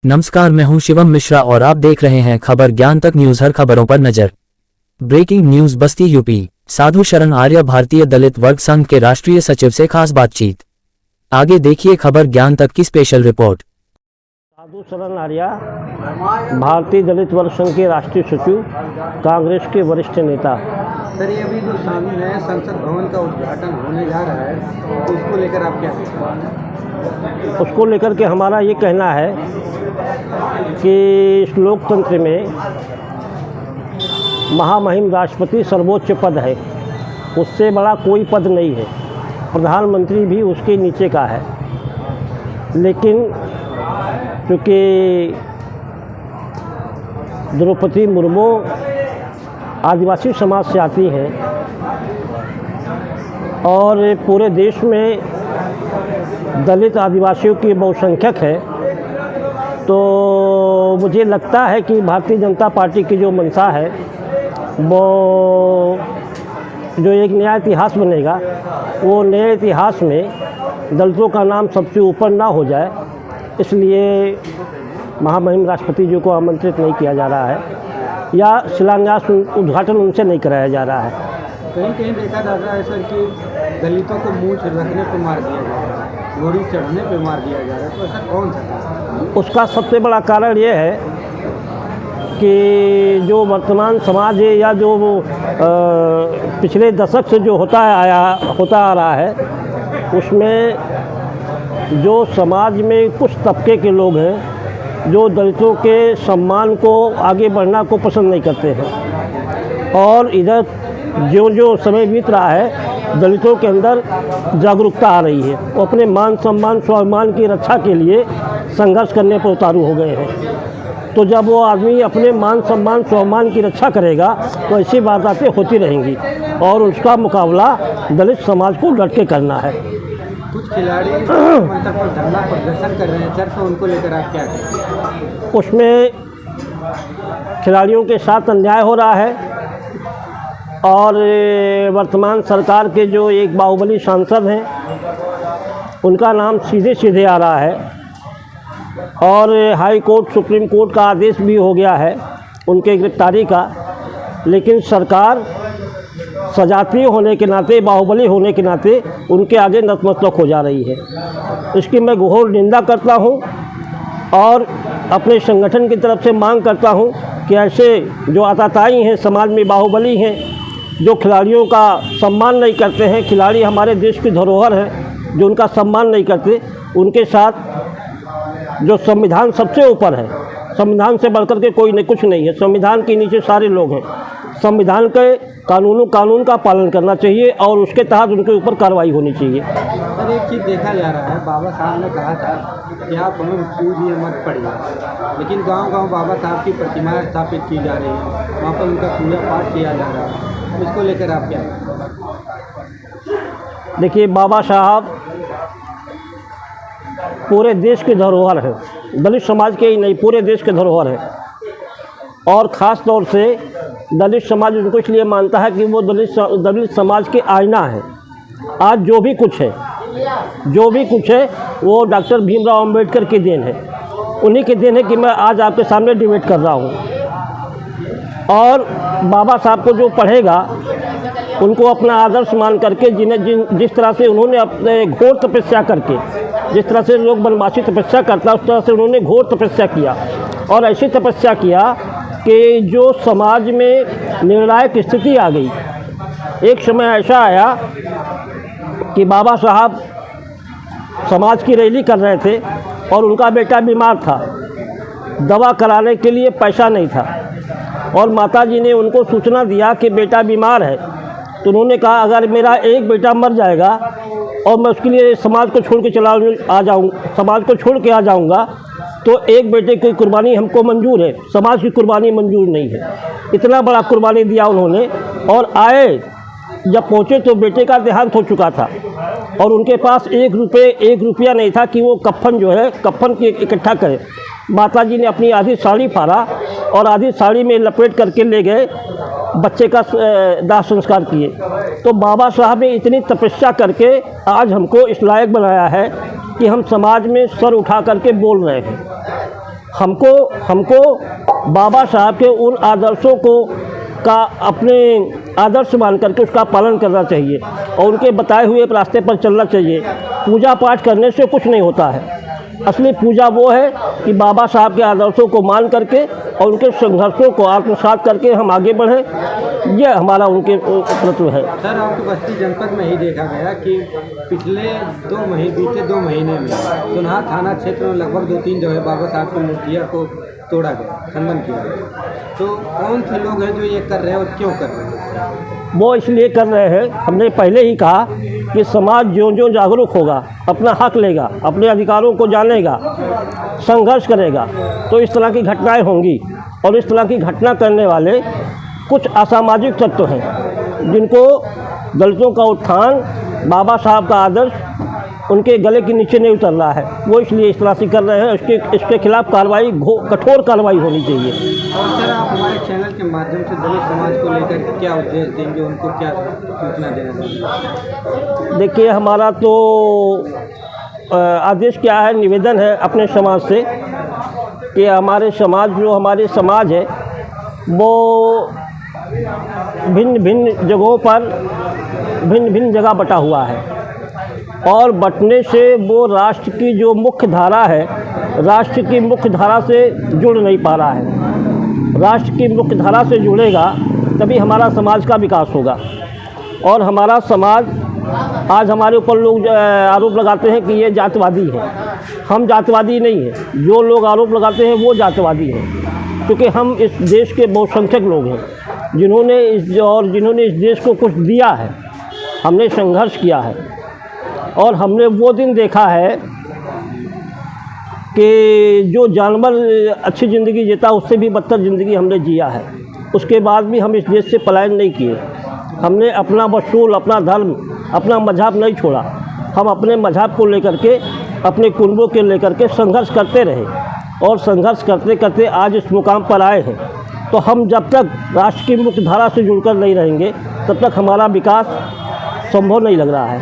नमस्कार, मैं हूं शिवम मिश्रा और आप देख रहे हैं खबर ज्ञान तक न्यूज। हर खबरों पर नजर। Breaking news. Basti UP. Sadhu Sharan Arya भारतीय दलित वर्ग संघ के राष्ट्रीय सचिव से खास बातचीत। आगे देखिए खबर ज्ञान तक की स्पेशल रिपोर्ट। साधु शरण आर्य भारतीय दलित वर्ग संघ के राष्ट्रीय सचिव, कांग्रेस के वरिष्ठ नेता। सर, ये अभी जो सामने है संसद भवन का उद्घाटन होने जा रहा है, तो उसको लेकर आप क्या कहते हैं? उसको लेकर के हमारा ये कहना है कि इस लोकतंत्र में महामहिम राष्ट्रपति सर्वोच्च पद है, उससे बड़ा कोई पद नहीं है। प्रधानमंत्री भी उसके नीचे का है, लेकिन चूँकि द्रौपदी मुर्मू आदिवासी समाज से आती हैं और पूरे देश में दलित आदिवासियों की बहुसंख्यक है, तो मुझे लगता है कि भारतीय जनता पार्टी की जो मंशा है वो जो एक नया इतिहास बनेगा, वो नए इतिहास में दलितों का नाम सबसे ऊपर ना हो जाए, इसलिए महामहिम राष्ट्रपति जी को आमंत्रित नहीं किया जा रहा है या शिलान्यास उद्घाटन उनसे नहीं कराया जा रहा है। कहीं कहीं देखा जाता है सर कि दलितों को मूंछ रखने पर मार दिया जा रहा है, घोड़ी चढ़ने पर मार दिया जा रहा है, तो ऐसा कौन सा? उसका सबसे बड़ा कारण ये है कि जो वर्तमान समाज है या जो पिछले दशक से जो होता आ रहा है, उसमें जो समाज में कुछ तबके के लोग हैं जो दलितों के सम्मान को आगे बढ़ना को पसंद नहीं करते हैं, और इधर जो समय बीत रहा है दलितों के अंदर जागरूकता आ रही है, वो अपने मान सम्मान स्वाभिमान की रक्षा के लिए संघर्ष करने पर उतारू हो गए हैं। तो जब वो आदमी अपने मान सम्मान स्वाभिमान की रक्षा करेगा तो ऐसी वारदातें होती रहेंगी और उसका मुकाबला दलित समाज को डट के करना है। कुछ खिलाड़ी मंच पर धरना प्रदर्शन कर रहे हैं सर, तो उनको लेकर आप क्या कहते हैं? उसमें खिलाड़ियों के साथ अन्याय हो रहा है और वर्तमान सरकार के जो एक बाहुबली सांसद हैं उनका नाम सीधे सीधे आ रहा है और हाई कोर्ट सुप्रीम कोर्ट का आदेश भी हो गया है उनके गिरफ्तारी का, लेकिन सरकार सजातीय होने के नाते, बाहुबली होने के नाते उनके आगे नतमस्तक हो जा रही है। इसकी मैं घोर निंदा करता हूं और अपने संगठन की तरफ से मांग करता हूं कि ऐसे जो आताताई हैं, समाज में बाहुबली हैं, जो खिलाड़ियों का सम्मान नहीं करते हैं, खिलाड़ी हमारे देश की धरोहर हैं, जो उनका सम्मान नहीं करते, उनके साथ जो संविधान सबसे ऊपर है, संविधान से बढ़कर के कोई नहीं, कुछ नहीं है, संविधान के नीचे सारे लोग हैं, संविधान के कानून का पालन करना चाहिए और उसके तहत उनके ऊपर कार्रवाई होनी चाहिए। सर, एक चीज़ देखा जा रहा है, बाबा साहब ने कहा था कि आप हमें पूजिए मत पढ़िए, लेकिन गांव-गांव बाबा साहब की प्रतिमाएं स्थापित की जा रही हैं, वहाँ पर उनका पूजा पाठ किया जा रहा है, इसको लेकर आप क्या? देखिए, बाबा साहब पूरे देश की धरोहर है, दलित समाज के ही नहीं पूरे देश के धरोहर है, और ख़ास तौर से दलित समाज उनको इसलिए मानता है कि वो दलित समाज के आईना है। आज जो भी कुछ है वो डॉक्टर भीमराव अंबेडकर की देन है, उन्हीं की देन है कि मैं आज आपके सामने डिबेट कर रहा हूँ। और बाबा साहब को जो पढ़ेगा उनको अपना आदर्श मान करके, जिस तरह से उन्होंने अपने घोर तपस्या करके, जिस तरह से लोग बनवासी तपस्या करता है उस तरह से उन्होंने घोर तपस्या किया, और ऐसी तपस्या किया कि जो समाज में निर्णायक स्थिति आ गई। एक समय ऐसा आया कि बाबा साहब समाज की रैली कर रहे थे और उनका बेटा बीमार था, दवा कराने के लिए पैसा नहीं था, और माताजी ने उनको सूचना दिया कि बेटा बीमार है। तो उन्होंने कहा अगर मेरा एक बेटा मर जाएगा और मैं उसके लिए समाज को छोड़ के आ जाऊंगा तो एक बेटे की कुर्बानी हमको मंजूर है, समाज की कुर्बानी मंजूर नहीं है। इतना बड़ा कुर्बानी दिया उन्होंने, और आए जब पहुँचे तो बेटे का देहांत हो चुका था और उनके पास एक रुपया नहीं था कि वो कफन की इकट्ठा करें। माताजी ने अपनी आधी साड़ी फाड़ा और आधी साड़ी में लपेट करके ले गए, बच्चे का दाह संस्कार किए। तो बाबा साहब ने इतनी तपस्या करके आज हमको इस लायक बनाया है कि हम समाज में सर उठा करके बोल रहे हैं। हमको बाबा साहब के उन आदर्शों को का अपने आदर्श मान करके उसका पालन करना चाहिए और उनके बताए हुए रास्ते पर चलना चाहिए। पूजा पाठ करने से कुछ नहीं होता है। असली पूजा वो है कि बाबा साहब के आदर्शों को मान करके और उनके संघर्षों को आत्मसात करके हम आगे बढ़ें, यह हमारा उनके प्रति है। सर, आपके बस्ती जनपद में ही देखा गया कि बीते 2 महीने में सोनहा थाना क्षेत्र में लगभग 2-3 जगह बाबा साहब की मूर्तियाँ को तोड़ा गया, खंडन किया गया। तो कौन से लोग हैं जो ये कर रहे हैं और क्यों कर रहे हैं? वो इसलिए कर रहे हैं, हमने पहले ही कहा कि समाज जो जागरूक होगा, अपना हक लेगा, अपने अधिकारों को जानेगा, संघर्ष करेगा, तो इस तरह की घटनाएं होंगी। और इस तरह की घटना करने वाले कुछ असामाजिक तत्व हैं जिनको दलितों का उत्थान, बाबा साहब का आदर्श उनके गले के नीचे नहीं उतर रहा है। वो इसलिए इस तरह से कर रहे हैं। इसके खिलाफ कार्रवाई, कठोर कार्रवाई होनी चाहिए। और सर, आप हमारे चैनल के माध्यम से दलित समाज को लेकर क्या उद्देश्य देंगे, उनको क्या सूचना देना चाहिए? देखिए, हमारा तो आदेश क्या है, निवेदन है अपने समाज से कि हमारे समाज है वो भिन्न भिन्न जगहों पर भिन्न जगह बटा हुआ है और बटने से वो राष्ट्र की जो मुख्य धारा है, राष्ट्र की मुख्य धारा से जुड़ नहीं पा रहा है। राष्ट्र की मुख्य धारा से जुड़ेगा तभी हमारा समाज का विकास होगा। और हमारा समाज, आज हमारे ऊपर लोग आरोप लगाते हैं कि ये जातिवादी है। हम जातिवादी नहीं हैं। जो लोग आरोप लगाते हैं वो जातिवादी हैं, क्योंकि हम इस देश के बहुसंख्यक लोग हैं जिन्होंने इस देश को कुछ दिया है। हमने संघर्ष किया है और हमने वो दिन देखा है कि जो जानवर अच्छी ज़िंदगी जीता उससे भी बदतर ज़िंदगी हमने जिया है। उसके बाद भी हम इस देश से पलायन नहीं किए। हमने अपना वसूल, अपना धर्म, अपना मजहब नहीं छोड़ा। हम अपने मजहब को लेकर के, अपने कुनबों के लेकर के संघर्ष करते रहे और संघर्ष करते करते आज इस मुकाम पर आए हैं। तो हम जब तक राष्ट्र की मुख्य धारा से जुड़कर नहीं रहेंगे तब तक हमारा विकास संभव नहीं लग रहा है।